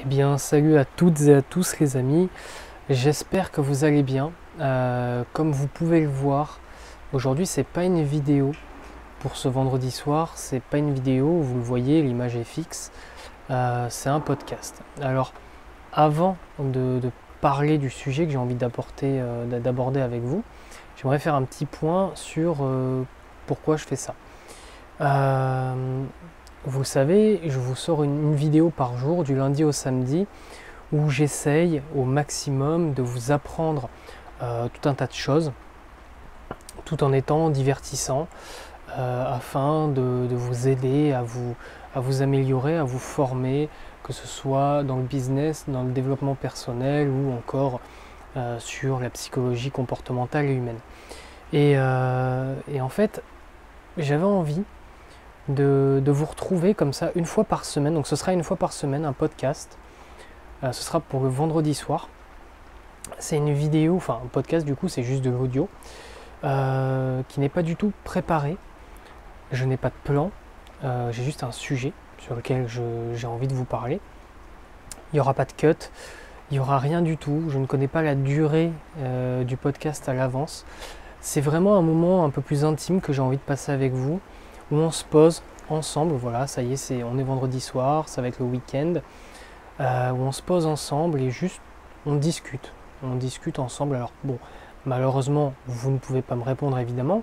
Eh bien, salut à toutes et à tous les amis, j'espère que vous allez bien. Comme vous pouvez le voir, aujourd'hui c'est pas une vidéo pour ce vendredi soir, c'est pas une vidéo, vous le voyez, l'image est fixe, c'est un podcast. Alors, avant de parler du sujet que j'ai envie d'aborder avec vous, j'aimerais faire un petit point sur pourquoi je fais ça. Vous le savez, je vous sors une vidéo par jour, du lundi au samedi, où j'essaye au maximum de vous apprendre tout un tas de choses, tout en étant divertissant, afin de vous aider à vous améliorer, à vous former, que ce soit dans le business, dans le développement personnel ou encore sur la psychologie comportementale et humaine. Et en fait, j'avais envie de vous retrouver comme ça une fois par semaine. Donc ce sera une fois par semaine un podcast. Ce sera pour le vendredi soir. C'est une vidéo, enfin un podcast du coup c'est juste de l'audio qui n'est pas du tout préparé. Je n'ai pas de plan. J'ai juste un sujet sur lequel j'ai envie de vous parler. Il n'y aura pas de cut. Il n'y aura rien du tout. Je ne connais pas la durée du podcast à l'avance. C'est vraiment un moment un peu plus intime que j'ai envie de passer avec vous, où on se pose ensemble, voilà, ça y est, on est vendredi soir, ça va être le week-end, où on se pose ensemble et juste on discute ensemble. Alors bon, malheureusement, vous ne pouvez pas me répondre évidemment,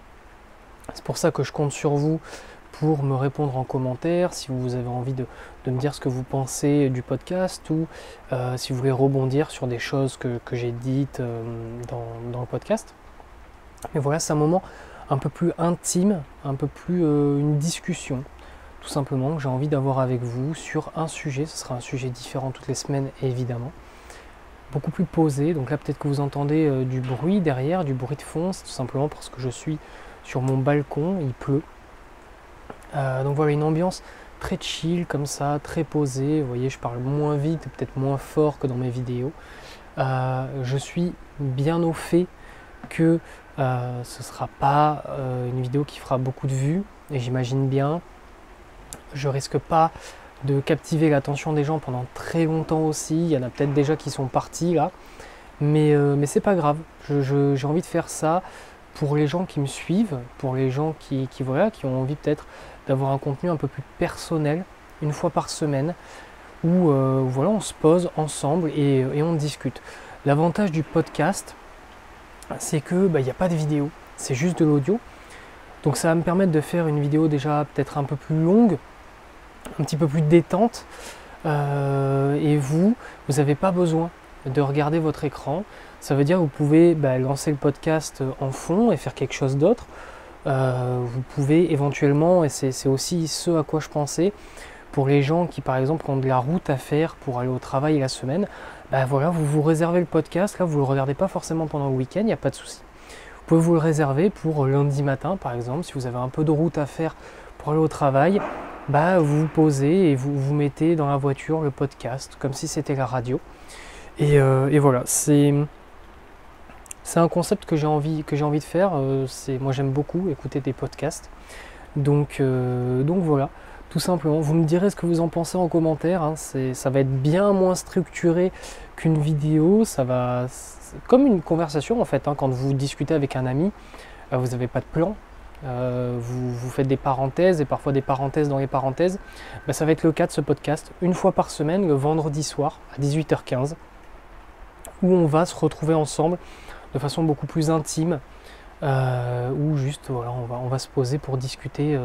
c'est pour ça que je compte sur vous pour me répondre en commentaire, si vous avez envie de me dire ce que vous pensez du podcast ou si vous voulez rebondir sur des choses que j'ai dites dans le podcast. Mais voilà, c'est un moment un peu plus intime, un peu plus une discussion, tout simplement, que j'ai envie d'avoir avec vous sur un sujet. Ce sera un sujet différent toutes les semaines, évidemment. Beaucoup plus posé. Donc là, peut-être que vous entendez du bruit derrière, du bruit de fond. C'est tout simplement parce que je suis sur mon balcon, il pleut. Donc voilà, une ambiance très chill, comme ça, très posée. Vous voyez, je parle moins vite, peut-être moins fort que dans mes vidéos. Je suis bien au fait que ce ne sera pas une vidéo qui fera beaucoup de vues, et j'imagine bien. Je risque pas de captiver l'attention des gens pendant très longtemps aussi. Il y en a peut-être déjà qui sont partis là, mais c'est pas grave. J'ai envie de faire ça pour les gens qui me suivent, pour les gens qui ont envie peut-être d'avoir un contenu un peu plus personnel, une fois par semaine, où voilà, on se pose ensemble et on discute. L'avantage du podcast, c'est que il n'y a pas de vidéo, c'est juste de l'audio. Donc ça va me permettre de faire une vidéo déjà peut-être un peu plus longue, un petit peu plus détente. Et vous n'avez pas besoin de regarder votre écran. Ça veut dire que vous pouvez lancer le podcast en fond et faire quelque chose d'autre. Vous pouvez éventuellement, et c'est aussi ce à quoi je pensais, pour les gens qui par exemple ont de la route à faire pour aller au travail la semaine, voilà, vous vous réservez le podcast, là vous ne le regardez pas forcément pendant le week-end, il n'y a pas de souci. Vous pouvez vous le réserver pour lundi matin par exemple, si vous avez un peu de route à faire pour aller au travail, vous vous posez et vous mettez dans la voiture le podcast, comme si c'était la radio. Et voilà, c'est un concept que j'ai envie de faire. Moi j'aime beaucoup écouter des podcasts. Donc voilà, tout simplement. Vous me direz ce que vous en pensez en commentaire. Ça va être bien moins structuré qu'une vidéo. C'est comme une conversation en fait. Quand vous discutez avec un ami, vous n'avez pas de plan. Vous faites des parenthèses et parfois des parenthèses dans les parenthèses. Ça va être le cas de ce podcast. Une fois par semaine, le vendredi soir à 18h15, où on va se retrouver ensemble de façon beaucoup plus intime. Où juste voilà, on va se poser pour discuter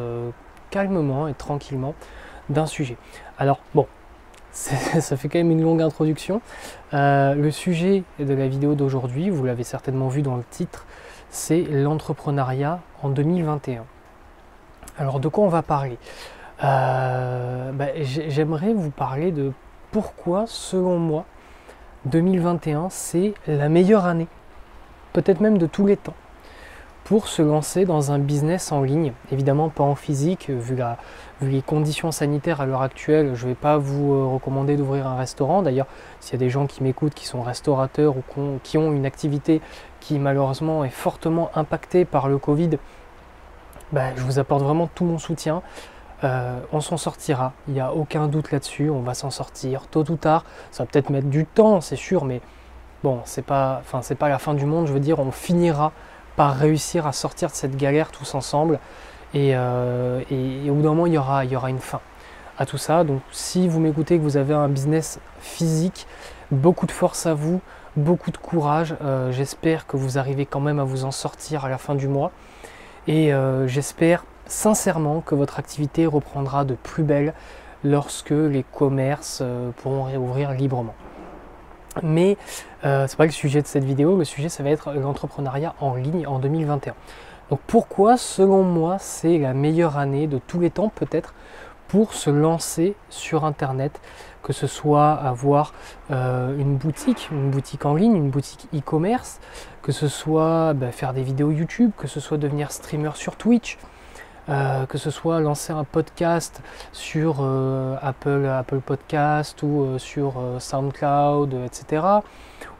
calmement et tranquillement d'un sujet. Alors bon, ça fait quand même une longue introduction. Le sujet de la vidéo d'aujourd'hui, vous l'avez certainement vu dans le titre, c'est l'entrepreneuriat en 2021. Alors de quoi on va parler? J'aimerais vous parler de pourquoi, selon moi, 2021 c'est la meilleure année, peut-être même de tous les temps, pour se lancer dans un business en ligne. Évidemment pas en physique, vu les conditions sanitaires à l'heure actuelle, je ne vais pas vous recommander d'ouvrir un restaurant. D'ailleurs, s'il y a des gens qui m'écoutent, qui sont restaurateurs ou qui ont une activité qui malheureusement est fortement impactée par le Covid, je vous apporte vraiment tout mon soutien. On s'en sortira, il n'y a aucun doute là-dessus, on va s'en sortir tôt ou tard. Ça va peut-être mettre du temps, c'est sûr, mais bon, c'est pas la fin du monde, je veux dire, on finira par réussir à sortir de cette galère tous ensemble, et au bout d'un moment, il y aura une fin à tout ça. Donc si vous m'écoutez, que vous avez un business physique, beaucoup de force à vous, beaucoup de courage, j'espère que vous arrivez quand même à vous en sortir à la fin du mois, et j'espère sincèrement que votre activité reprendra de plus belle lorsque les commerces pourront réouvrir librement. Mais c'est pas le sujet de cette vidéo, le sujet ça va être l'entrepreneuriat en ligne en 2021. Donc pourquoi selon moi c'est la meilleure année de tous les temps peut-être pour se lancer sur internet, que ce soit avoir une boutique en ligne, une boutique e-commerce, que ce soit faire des vidéos YouTube, que ce soit devenir streamer sur Twitch, que ce soit lancer un podcast sur Apple Podcast ou sur SoundCloud, etc.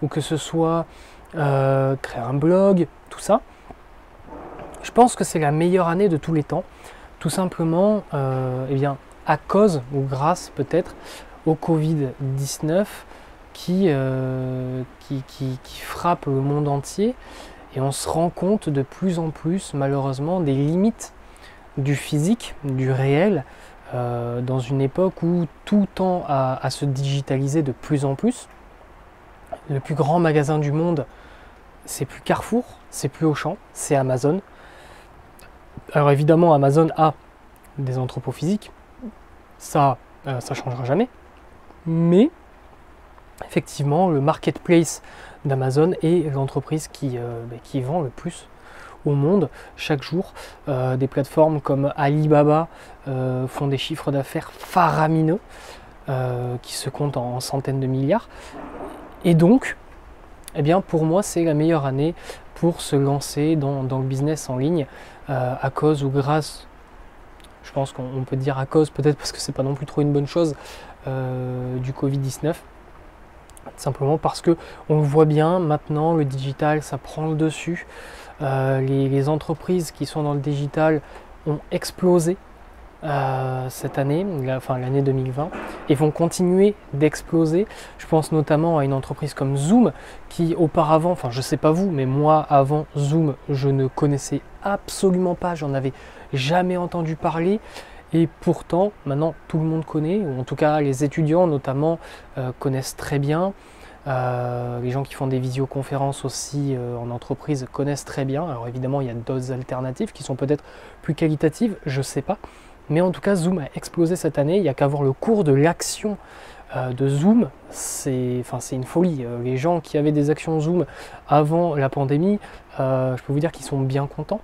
Ou que ce soit créer un blog, tout ça. Je pense que c'est la meilleure année de tous les temps, tout simplement eh bien, à cause ou grâce peut-être au Covid-19 qui frappe le monde entier, et on se rend compte de plus en plus malheureusement des limites du physique, du réel, dans une époque où tout tend à se digitaliser de plus en plus. Le plus grand magasin du monde, c'est plus Carrefour, c'est plus Auchan, c'est Amazon. Alors évidemment, Amazon a des entrepôts physiques, ça changera jamais, mais effectivement, le marketplace d'Amazon est l'entreprise qui vend le plus au monde chaque jour. Des plateformes comme Alibaba font des chiffres d'affaires faramineux qui se comptent en centaines de milliards. Et donc, eh bien, pour moi, c'est la meilleure année pour se lancer dans le business en ligne, à cause ou grâce, je pense qu'on peut dire à cause, peut-être parce que c'est pas non plus trop une bonne chose, du Covid-19. Simplement parce que on le voit bien maintenant, le digital ça prend le dessus. Les entreprises qui sont dans le digital ont explosé cette année, l'année 2020, et vont continuer d'exploser. Je pense notamment à une entreprise comme Zoom qui auparavant, enfin je sais pas vous, mais moi avant Zoom je ne connaissais absolument pas, j'en avais jamais entendu parler. Et pourtant, maintenant, tout le monde connaît, ou en tout cas les étudiants notamment connaissent très bien. Les gens qui font des visioconférences aussi en entreprise connaissent très bien. Alors évidemment, il y a d'autres alternatives qui sont peut-être plus qualitatives, je ne sais pas. Mais en tout cas, Zoom a explosé cette année. Il n'y a qu'à voir le cours de l'action de Zoom. C'est une folie. Les gens qui avaient des actions Zoom avant la pandémie, je peux vous dire qu'ils sont bien contents.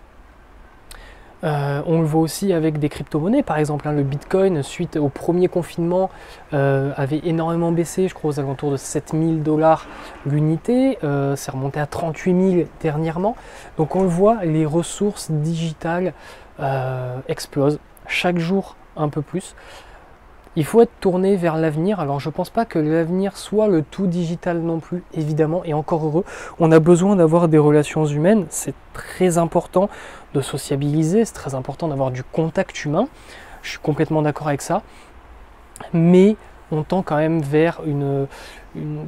On le voit aussi avec des crypto-monnaies, par exemple, le Bitcoin, suite au premier confinement, avait énormément baissé, je crois aux alentours de 7000 $ l'unité, c'est remonté à 38 000 dernièrement. Donc on le voit, les ressources digitales explosent chaque jour un peu plus. Il faut être tourné vers l'avenir. Alors je ne pense pas que l'avenir soit le tout digital non plus, évidemment, et encore heureux. On a besoin d'avoir des relations humaines, c'est très important de sociabiliser, c'est très important d'avoir du contact humain. Je suis complètement d'accord avec ça. Mais on tend quand même vers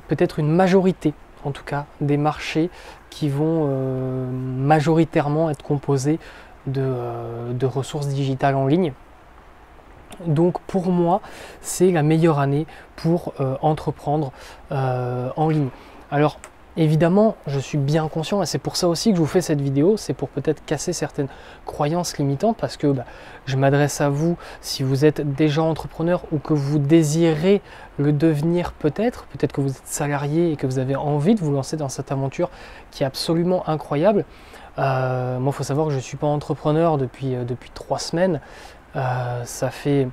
peut-être une majorité, en tout cas, des marchés qui vont majoritairement être composés de ressources digitales en ligne. Donc pour moi, c'est la meilleure année pour entreprendre en ligne. Alors évidemment, je suis bien conscient, et c'est pour ça aussi que je vous fais cette vidéo, c'est pour peut-être casser certaines croyances limitantes, parce que je m'adresse à vous si vous êtes déjà entrepreneur ou que vous désirez le devenir peut-être que vous êtes salarié et que vous avez envie de vous lancer dans cette aventure qui est absolument incroyable. Moi, il faut savoir que je ne suis pas entrepreneur depuis 3 semaines. Ça fait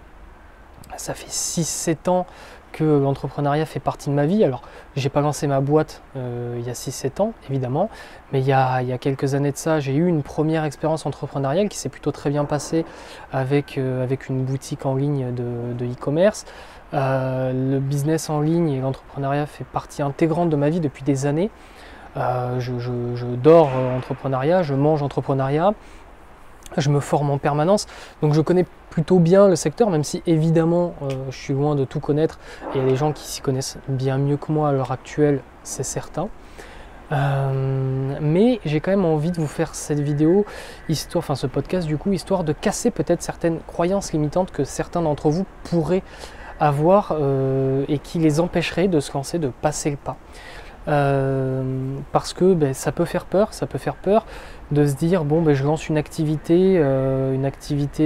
6-7 ans que l'entrepreneuriat fait partie de ma vie. Alors, j'ai pas lancé ma boîte il y a 6-7 ans, évidemment, mais il y a quelques années de ça, j'ai eu une première expérience entrepreneuriale qui s'est plutôt très bien passée avec une boutique en ligne de e-commerce. Le business en ligne et l'entrepreneuriat fait partie intégrante de ma vie depuis des années. Je dors entrepreneuriat, je mange entrepreneuriat. Je me forme en permanence, donc je connais plutôt bien le secteur, même si évidemment je suis loin de tout connaître. Et il y a des gens qui s'y connaissent bien mieux que moi à l'heure actuelle, c'est certain. Mais j'ai quand même envie de vous faire cette vidéo, enfin ce podcast du coup, histoire de casser peut-être certaines croyances limitantes que certains d'entre vous pourraient avoir et qui les empêcheraient de se lancer, de passer le pas. Parce que ça peut faire peur de se dire bon je lance une activité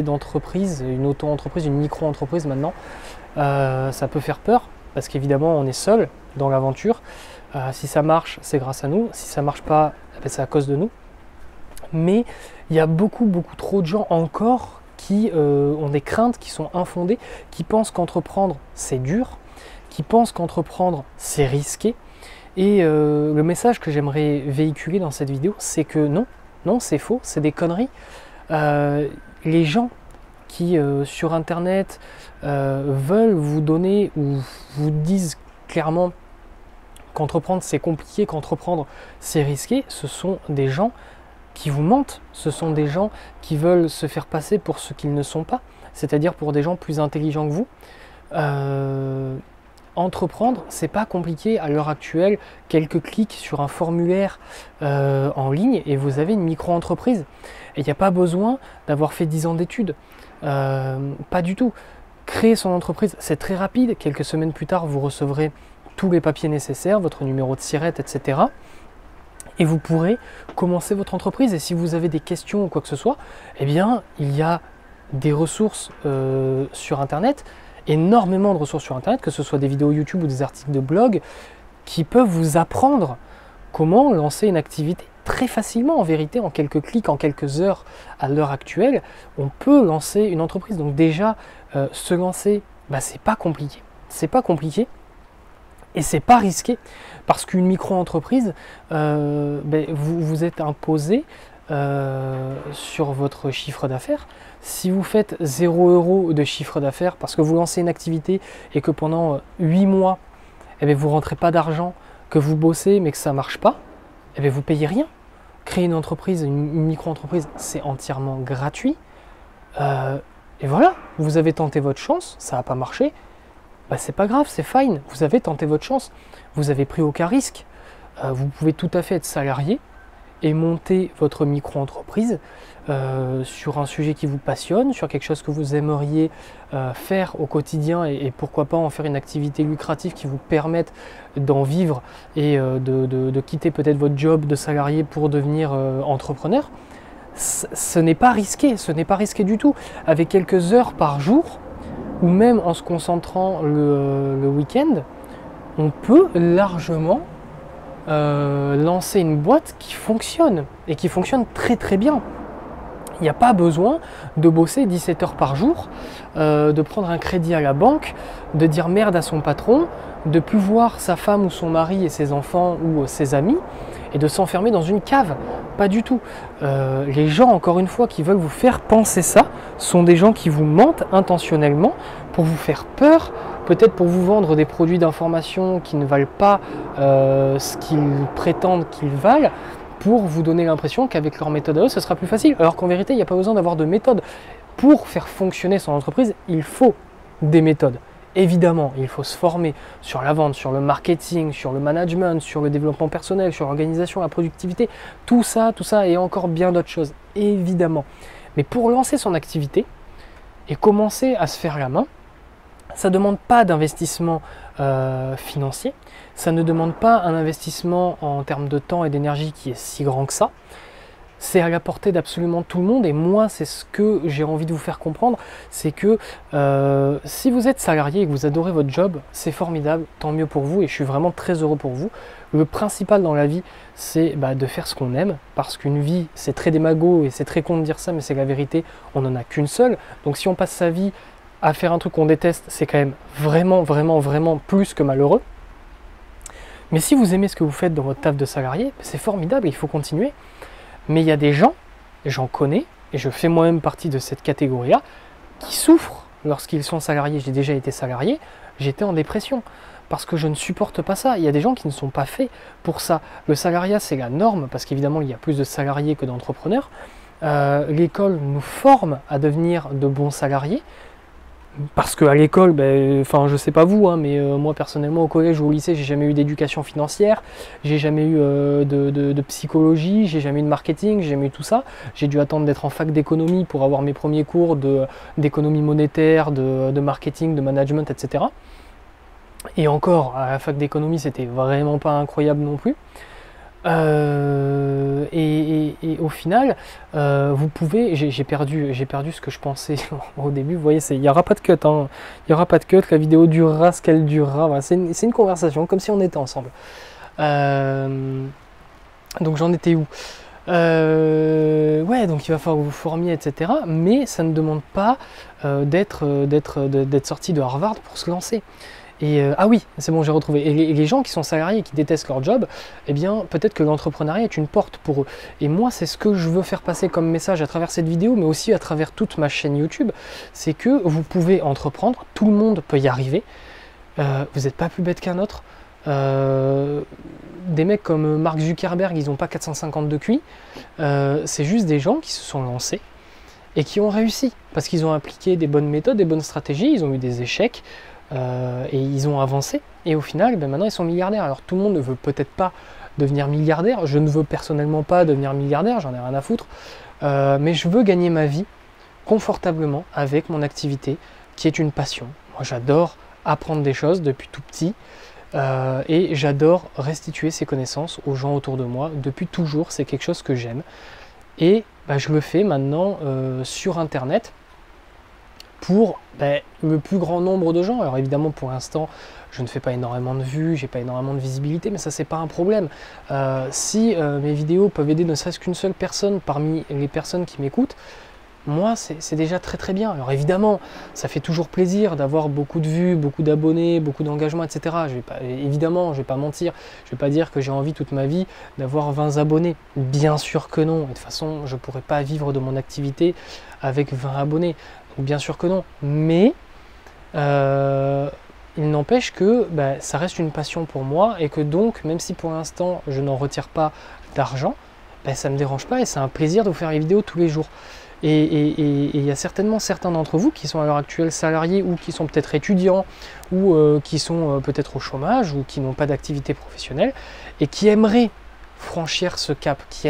d'entreprise, une auto-entreprise, une micro-entreprise maintenant. Ça peut faire peur parce qu'évidemment on est seul dans l'aventure. Si ça marche, c'est grâce à nous. Si ça marche pas, c'est à cause de nous. Mais il y a beaucoup trop de gens encore qui ont des craintes qui sont infondées, qui pensent qu'entreprendre c'est dur, qui pensent qu'entreprendre c'est risqué. Et le message que j'aimerais véhiculer dans cette vidéo, c'est que non, c'est faux, c'est des conneries. Les gens qui sur internet veulent vous donner ou vous disent clairement qu'entreprendre c'est compliqué, qu'entreprendre c'est risqué, ce sont des gens qui vous mentent, ce sont des gens qui veulent se faire passer pour ce qu'ils ne sont pas, c'est-à-dire pour des gens plus intelligents que vous. Entreprendre, c'est pas compliqué à l'heure actuelle, quelques clics sur un formulaire en ligne et vous avez une micro-entreprise. Et il n'y a pas besoin d'avoir fait 10 ans d'études, pas du tout. Créer son entreprise, c'est très rapide, quelques semaines plus tard, vous recevrez tous les papiers nécessaires, votre numéro de SIRET, etc. Et vous pourrez commencer votre entreprise. Et si vous avez des questions ou quoi que ce soit, eh bien, il y a des ressources sur Internet, énormément de ressources sur Internet, que ce soit des vidéos YouTube ou des articles de blog, qui peuvent vous apprendre comment lancer une activité très facilement. En vérité, en quelques clics, en quelques heures à l'heure actuelle, on peut lancer une entreprise. Donc déjà, se lancer, c'est pas compliqué. C'est pas compliqué. Et c'est pas risqué parce qu'une micro-entreprise, vous êtes imposé sur votre chiffre d'affaires. Si vous faites 0 € de chiffre d'affaires parce que vous lancez une activité et que pendant 8 mois, vous ne rentrez pas d'argent, que vous bossez mais que ça ne marche pas, vous ne payez rien. Créer une entreprise, une micro-entreprise, c'est entièrement gratuit. Et voilà, vous avez tenté votre chance, ça n'a pas marché. C'est pas grave, c'est fine, vous avez tenté votre chance, vous avez pris aucun risque, vous pouvez tout à fait être salarié et monter votre micro-entreprise sur un sujet qui vous passionne, sur quelque chose que vous aimeriez faire au quotidien et pourquoi pas en faire une activité lucrative qui vous permette d'en vivre et de quitter peut-être votre job de salarié pour devenir entrepreneur. Ce n'est pas risqué, ce n'est pas risqué du tout. Avec quelques heures par jour, ou même en se concentrant le week-end, on peut largement lancer une boîte qui fonctionne, et qui fonctionne très bien. Il n'y a pas besoin de bosser 17 heures par jour, de prendre un crédit à la banque, de dire merde à son patron, de plus voir sa femme ou son mari et ses enfants ou ses amis, et de s'enfermer dans une cave. Pas du tout. Les gens, encore une fois, qui veulent vous faire penser ça, sont des gens qui vous mentent intentionnellement pour vous faire peur, peut-être pour vous vendre des produits d'information qui ne valent pas ce qu'ils prétendent qu'ils valent, pour vous donner l'impression qu'avec leur méthode à eux, ce sera plus facile. Alors qu'en vérité, il n'y a pas besoin d'avoir de méthode. Pour faire fonctionner son entreprise, il faut des méthodes. Évidemment, il faut se former sur la vente, sur le marketing, sur le management, sur le développement personnel, sur l'organisation, la productivité, tout ça et encore bien d'autres choses, évidemment. Mais pour lancer son activité et commencer à se faire la main, ça ne demande pas d'investissement financier, ça ne demande pas un investissement en termes de temps et d'énergie qui est si grand que ça. C'est à la portée d'absolument tout le monde et moi c'est ce que j'ai envie de vous faire comprendre, c'est que si vous êtes salarié et que vous adorez votre job, c'est formidable, tant mieux pour vous et je suis vraiment très heureux pour vous. Le principal dans la vie c'est de faire ce qu'on aime, parce qu'une vie c'est très démago et c'est très con de dire ça mais c'est la vérité, on n'en a qu'une seule, donc si on passe sa vie à faire un truc qu'on déteste, c'est quand même vraiment plus que malheureux. Mais si vous aimez ce que vous faites dans votre taf de salarié, c'est formidable, il faut continuer. Mais il y a des gens, et j'en connais, et je fais moi-même partie de cette catégorie-là, qui souffrent lorsqu'ils sont salariés. J'ai déjà été salarié, j'étais en dépression, parce que je ne supporte pas ça. Il y a des gens qui ne sont pas faits pour ça. Le salariat, c'est la norme, parce qu'évidemment, il y a plus de salariés que d'entrepreneurs, l'école nous forme à devenir de bons salariés. Parce qu'à l'école, ben, enfin je sais pas vous, hein, mais moi personnellement au collège ou au lycée, j'ai jamais eu d'éducation financière, j'ai jamais eu de psychologie, j'ai jamais eu de marketing, j'ai jamais eu tout ça. J'ai dû attendre d'être en fac d'économie pour avoir mes premiers cours d'économie monétaire, de marketing, de management, etc. Et encore, à la fac d'économie, c'était vraiment pas incroyable non plus. Et au final, vous pouvez, j'ai perdu ce que je pensais au début. Vous voyez, il n'y aura pas de cut, hein. Il n'y aura pas de cut. La vidéo durera ce qu'elle durera. Voilà, c'est une conversation, comme si on était ensemble. Donc j'en étais où? Ouais, donc il va falloir que vous formiez, etc. Mais ça ne demande pas d'être sorti de Harvard pour se lancer. Et ah oui, c'est bon, j'ai retrouvé. Et les gens qui sont salariés et qui détestent leur job, eh bien, peut-être que l'entrepreneuriat est une porte pour eux. Et moi, c'est ce que je veux faire passer comme message à travers cette vidéo, mais aussi à travers toute ma chaîne YouTube, c'est que vous pouvez entreprendre, tout le monde peut y arriver. Vous n'êtes pas plus bête qu'un autre. Des mecs comme Mark Zuckerberg, ils n'ont pas 450 de QI. C'est juste des gens qui se sont lancés et qui ont réussi, parce qu'ils ont appliqué des bonnes méthodes, des bonnes stratégies, ils ont eu des échecs. Et ils ont avancé et au final ben maintenant ils sont milliardaires. Alors tout le monde ne veut peut-être pas devenir milliardaire, je ne veux personnellement pas devenir milliardaire, j'en ai rien à foutre, mais je veux gagner ma vie confortablement avec mon activité qui est une passion. Moi j'adore apprendre des choses depuis tout petit et j'adore restituer ces connaissances aux gens autour de moi depuis toujours, c'est quelque chose que j'aime et ben, je le fais maintenant sur internet pour le plus grand nombre de gens. Alors évidemment pour l'instant je ne fais pas énormément de vues, j'ai pas énormément de visibilité, mais ça c'est pas un problème. Si mes vidéos peuvent aider ne serait-ce qu'une seule personne parmi les personnes qui m'écoutent, moi c'est déjà très très bien. Alors évidemment ça fait toujours plaisir d'avoir beaucoup de vues, beaucoup d'abonnés, beaucoup d'engagement, etc. Évidemment je vais pas mentir, je vais pas dire que j'ai envie toute ma vie d'avoir 20 abonnés, bien sûr que non, et de toute façon je pourrais pas vivre de mon activité avec 20 abonnés. Bien sûr que non, mais il n'empêche que ça reste une passion pour moi et que donc, même si pour l'instant je n'en retire pas d'argent, ça ne me dérange pas et c'est un plaisir de vous faire les vidéos tous les jours. Et il y a certainement certains d'entre vous qui sont à l'heure actuelle salariés ou qui sont peut-être étudiants ou qui sont peut-être au chômage ou qui n'ont pas d'activité professionnelle et qui aimeraient franchir ce cap, qui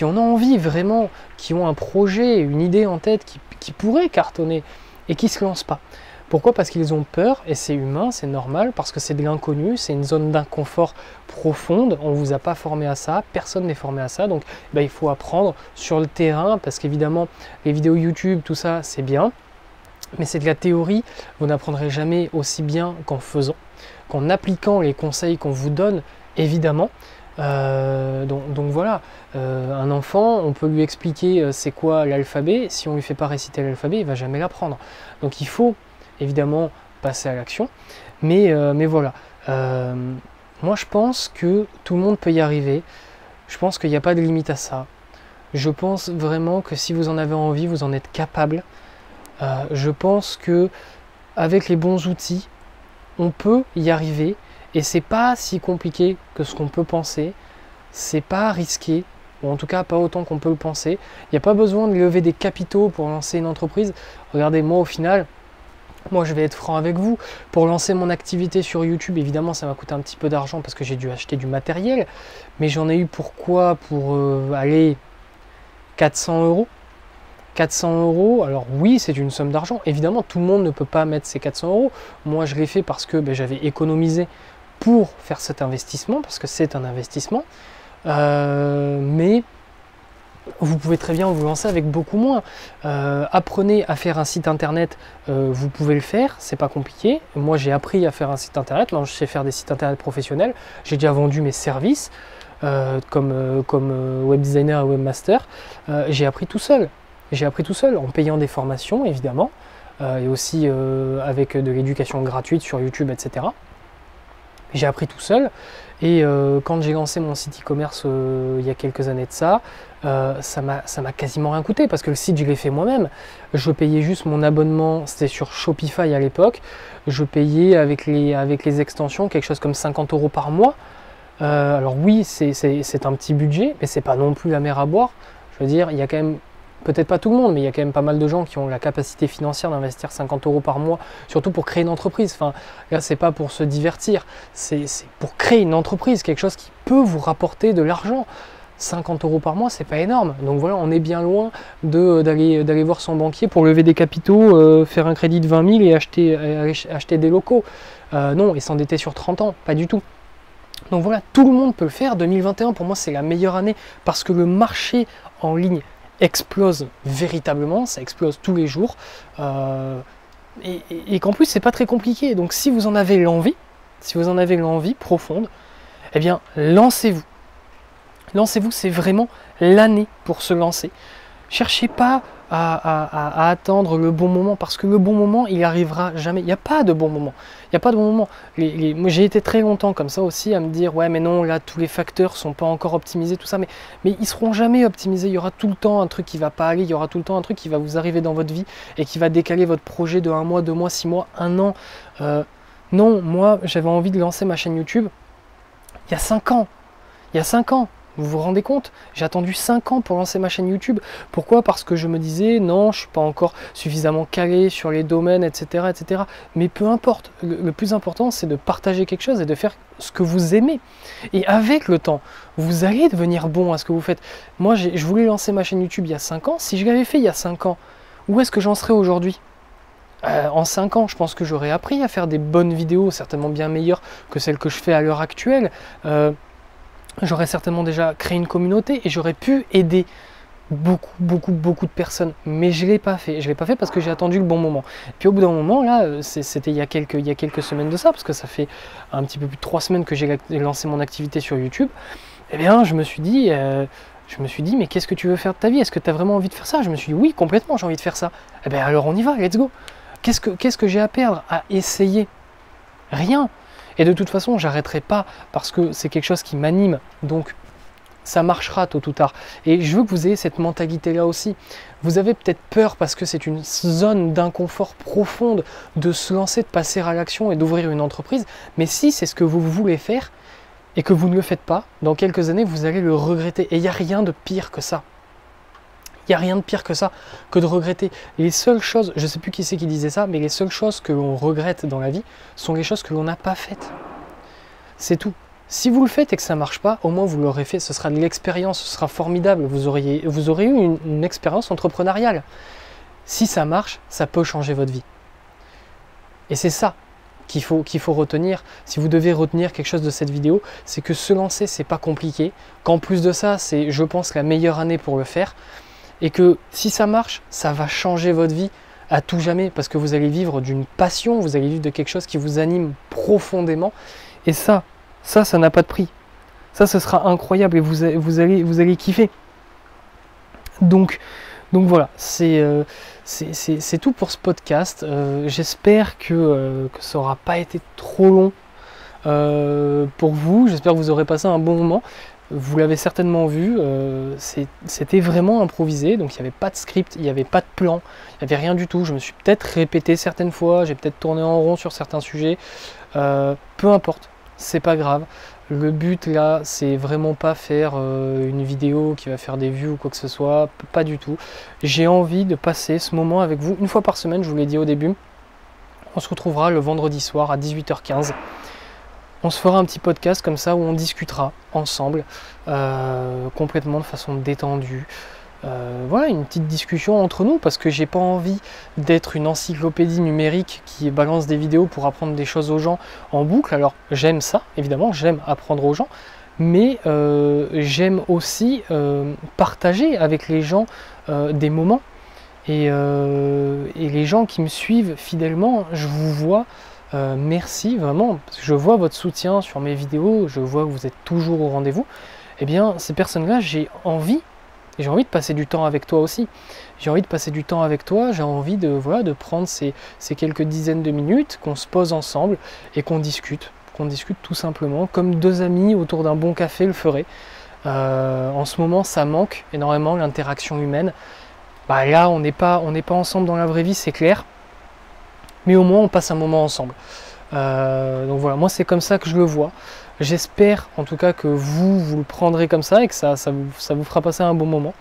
en ont envie vraiment, qui ont un projet, une idée en tête qui pourrait cartonner et qui ne se lancent pas. Pourquoi? Parce qu'ils ont peur et c'est humain, c'est normal, parce que c'est de l'inconnu, c'est une zone d'inconfort profonde, on ne vous a pas formé à ça, personne n'est formé à ça, donc il faut apprendre sur le terrain, parce qu'évidemment les vidéos YouTube, tout ça c'est bien, mais c'est de la théorie, vous n'apprendrez jamais aussi bien qu'en faisant, qu'en appliquant les conseils qu'on vous donne, évidemment. Donc voilà, un enfant, on peut lui expliquer c'est quoi l'alphabet, si on ne lui fait pas réciter l'alphabet, il ne va jamais l'apprendre. Donc il faut évidemment passer à l'action, mais voilà. Moi je pense que tout le monde peut y arriver, je pense qu'il n'y a pas de limite à ça. Je pense vraiment que si vous en avez envie, vous en êtes capable. Je pense que avec les bons outils, on peut y arriver. Et c'est pas si compliqué que ce qu'on peut penser, c'est pas risqué, ou en tout cas pas autant qu'on peut le penser. Il n'y a pas besoin de lever des capitaux pour lancer une entreprise. Regardez, moi au final, moi je vais être franc avec vous, pour lancer mon activité sur YouTube, évidemment ça m'a coûté un petit peu d'argent parce que j'ai dû acheter du matériel, mais j'en ai eu pour quoi? Pour aller 400 euros. 400 euros, alors oui c'est une somme d'argent, évidemment tout le monde ne peut pas mettre ces 400 euros. Moi je l'ai fait parce que j'avais économisé pour faire cet investissement, parce que c'est un investissement, mais vous pouvez très bien vous lancer avec beaucoup moins. Apprenez à faire un site internet, vous pouvez le faire, c'est pas compliqué. Moi j'ai appris à faire un site internet, là je sais faire des sites internet professionnels, j'ai déjà vendu mes services comme web designer et webmaster, j'ai appris tout seul. J'ai appris tout seul en payant des formations évidemment, et aussi avec de l'éducation gratuite sur YouTube, etc. J'ai appris tout seul et quand j'ai lancé mon site e-commerce il y a quelques années de ça, ça m'a quasiment rien coûté parce que le site je l'ai fait moi-même. Je payais juste mon abonnement, c'était sur Shopify à l'époque, je payais avec les extensions quelque chose comme 50 euros par mois. Alors oui c'est un petit budget mais c'est pas non plus la mer à boire. Je veux dire, il y a quand même, peut-être pas tout le monde, mais il y a quand même pas mal de gens qui ont la capacité financière d'investir 50 € par mois, surtout pour créer une entreprise. Enfin, là, c'est pas pour se divertir, c'est pour créer une entreprise, quelque chose qui peut vous rapporter de l'argent. 50 € par mois, c'est pas énorme. Donc voilà, on est bien loin d'aller voir son banquier pour lever des capitaux, faire un crédit de 20 000 et acheter des locaux. Non, et s'endetter sur 30 ans, pas du tout. Donc voilà, tout le monde peut le faire. 2021, pour moi, c'est la meilleure année parce que le marché en ligne explose véritablement, ça explose tous les jours. Et qu'en plus, c'est pas très compliqué. Donc si vous en avez l'envie profonde, eh bien, lancez-vous. Lancez-vous, c'est vraiment l'année pour se lancer. Cherchez pas à attendre le bon moment, parce que le bon moment, il arrivera jamais. Il n'y a pas de bon moment. Il n'y a pas de bon moment. Moi, j'ai été très longtemps comme ça aussi, à me dire, ouais, mais non, là, tous les facteurs sont pas encore optimisés, tout ça. Mais ils seront jamais optimisés. Il y aura tout le temps un truc qui va pas aller. Il y aura tout le temps un truc qui va vous arriver dans votre vie et qui va décaler votre projet de 1 mois, 2 mois, 6 mois, 1 an. Non, moi, j'avais envie de lancer ma chaîne YouTube il y a 5 ans. Il y a 5 ans. Vous vous rendez compte? J'ai attendu 5 ans pour lancer ma chaîne YouTube. Pourquoi? Parce que je me disais, non, je ne suis pas encore suffisamment calé sur les domaines, etc. etc. Mais peu importe. Le plus important, c'est de partager quelque chose et de faire ce que vous aimez. Et avec le temps, vous allez devenir bon à ce que vous faites. Moi, je voulais lancer ma chaîne YouTube il y a 5 ans. Si je l'avais fait il y a 5 ans, où est-ce que j'en serais aujourd'hui? En 5 ans, je pense que j'aurais appris à faire des bonnes vidéos, certainement bien meilleures que celles que je fais à l'heure actuelle. J'aurais certainement déjà créé une communauté et j'aurais pu aider beaucoup de personnes. Mais je ne l'ai pas fait. Je ne l'ai pas fait parce que j'ai attendu le bon moment. Et puis au bout d'un moment, là, c'était il y a quelques semaines de ça, parce que ça fait un petit peu plus de 3 semaines que j'ai lancé mon activité sur YouTube. Eh bien, je me suis dit, mais qu'est-ce que tu veux faire de ta vie? Est-ce que tu as vraiment envie de faire ça? Je me suis dit, oui, complètement, j'ai envie de faire ça. Eh bien, alors on y va, let's go. Qu'est-ce que j'ai à perdre à essayer? Rien. Et de toute façon, j'arrêterai pas parce que c'est quelque chose qui m'anime. Donc, ça marchera tôt ou tard. Et je veux que vous ayez cette mentalité-là aussi. Vous avez peut-être peur parce que c'est une zone d'inconfort profonde de se lancer, de passer à l'action et d'ouvrir une entreprise. Mais si c'est ce que vous voulez faire et que vous ne le faites pas, dans quelques années, vous allez le regretter. Et il n'y a rien de pire que ça. Il n'y a rien de pire que ça, que de regretter. Les seules choses, je ne sais plus qui c'est qui disait ça, mais les seules choses que l'on regrette dans la vie sont les choses que l'on n'a pas faites. C'est tout. Si vous le faites et que ça ne marche pas, au moins vous l'aurez fait, ce sera de l'expérience, ce sera formidable, vous aurez eu une expérience entrepreneuriale. Si ça marche, ça peut changer votre vie. Et c'est ça qu'il faut retenir. Si vous devez retenir quelque chose de cette vidéo, c'est que se lancer, c'est pas compliqué, qu'en plus de ça, c'est, je pense, la meilleure année pour le faire. Et que si ça marche, ça va changer votre vie à tout jamais parce que vous allez vivre d'une passion, vous allez vivre de quelque chose qui vous anime profondément. Et ça n'a pas de prix. Ça, ce sera incroyable et vous allez kiffer. Donc voilà, c'est tout pour ce podcast. J'espère que ça n'aura pas été trop long pour vous. J'espère que vous aurez passé un bon moment. Vous l'avez certainement vu, c'était vraiment improvisé, donc il n'y avait pas de script, il n'y avait pas de plan, il n'y avait rien du tout. Je me suis peut-être répété certaines fois, j'ai peut-être tourné en rond sur certains sujets, peu importe, c'est pas grave. Le but là, c'est vraiment pas faire une vidéo qui va faire des vues ou quoi que ce soit, pas du tout. J'ai envie de passer ce moment avec vous, une fois par semaine, je vous l'ai dit au début. On se retrouvera le vendredi soir à 18h15. On se fera un petit podcast comme ça où on discutera ensemble, complètement de façon détendue. Voilà, une petite discussion entre nous parce que j'ai pas envie d'être une encyclopédie numérique qui balance des vidéos pour apprendre des choses aux gens en boucle. Alors j'aime ça, évidemment, j'aime apprendre aux gens, mais j'aime aussi partager avec les gens des moments. Et les gens qui me suivent fidèlement, je vous vois. Merci vraiment, parce que je vois votre soutien sur mes vidéos, je vois que vous êtes toujours au rendez-vous. Eh bien, ces personnes-là, j'ai envie de passer du temps avec toi aussi. J'ai envie de passer du temps avec toi, j'ai envie de prendre ces quelques dizaines de minutes, qu'on se pose ensemble et qu'on discute tout simplement, comme deux amis autour d'un bon café le feraient. En ce moment, ça manque énormément, l'interaction humaine. Bah là, on n'est pas ensemble dans la vraie vie, c'est clair. Mais au moins on passe un moment ensemble. Donc voilà, moi c'est comme ça que je le vois. J'espère en tout cas que vous le prendrez comme ça et que ça vous fera passer un bon moment.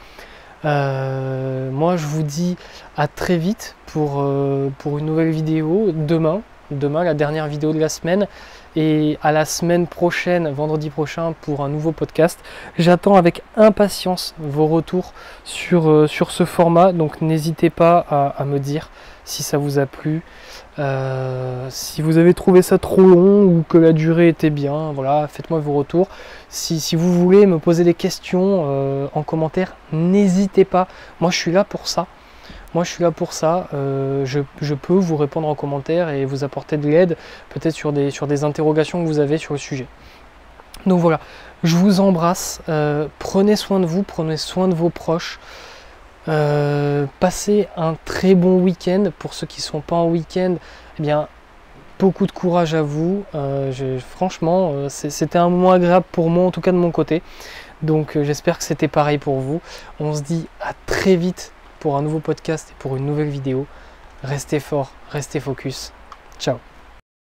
Moi je vous dis à très vite pour une nouvelle vidéo demain, la dernière vidéo de la semaine, et à la semaine prochaine, vendredi prochain, pour un nouveau podcast. J'attends avec impatience vos retours sur ce format, donc n'hésitez pas à me dire si ça vous a plu, si vous avez trouvé ça trop long ou que la durée était bien. Voilà, faites-moi vos retours. Si vous voulez me poser des questions en commentaire, n'hésitez pas. Moi je suis là pour ça. Je peux vous répondre en commentaire et vous apporter de l'aide, peut-être sur des interrogations que vous avez sur le sujet. Donc voilà, je vous embrasse, prenez soin de vous, prenez soin de vos proches, passez un très bon week-end. Pour ceux qui ne sont pas en week-end, eh bien, beaucoup de courage à vous. Franchement, c'était un moment agréable pour moi, en tout cas de mon côté. Donc j'espère que c'était pareil pour vous. On se dit à très vite pour un nouveau podcast et pour une nouvelle vidéo. Restez forts, restez focus. Ciao.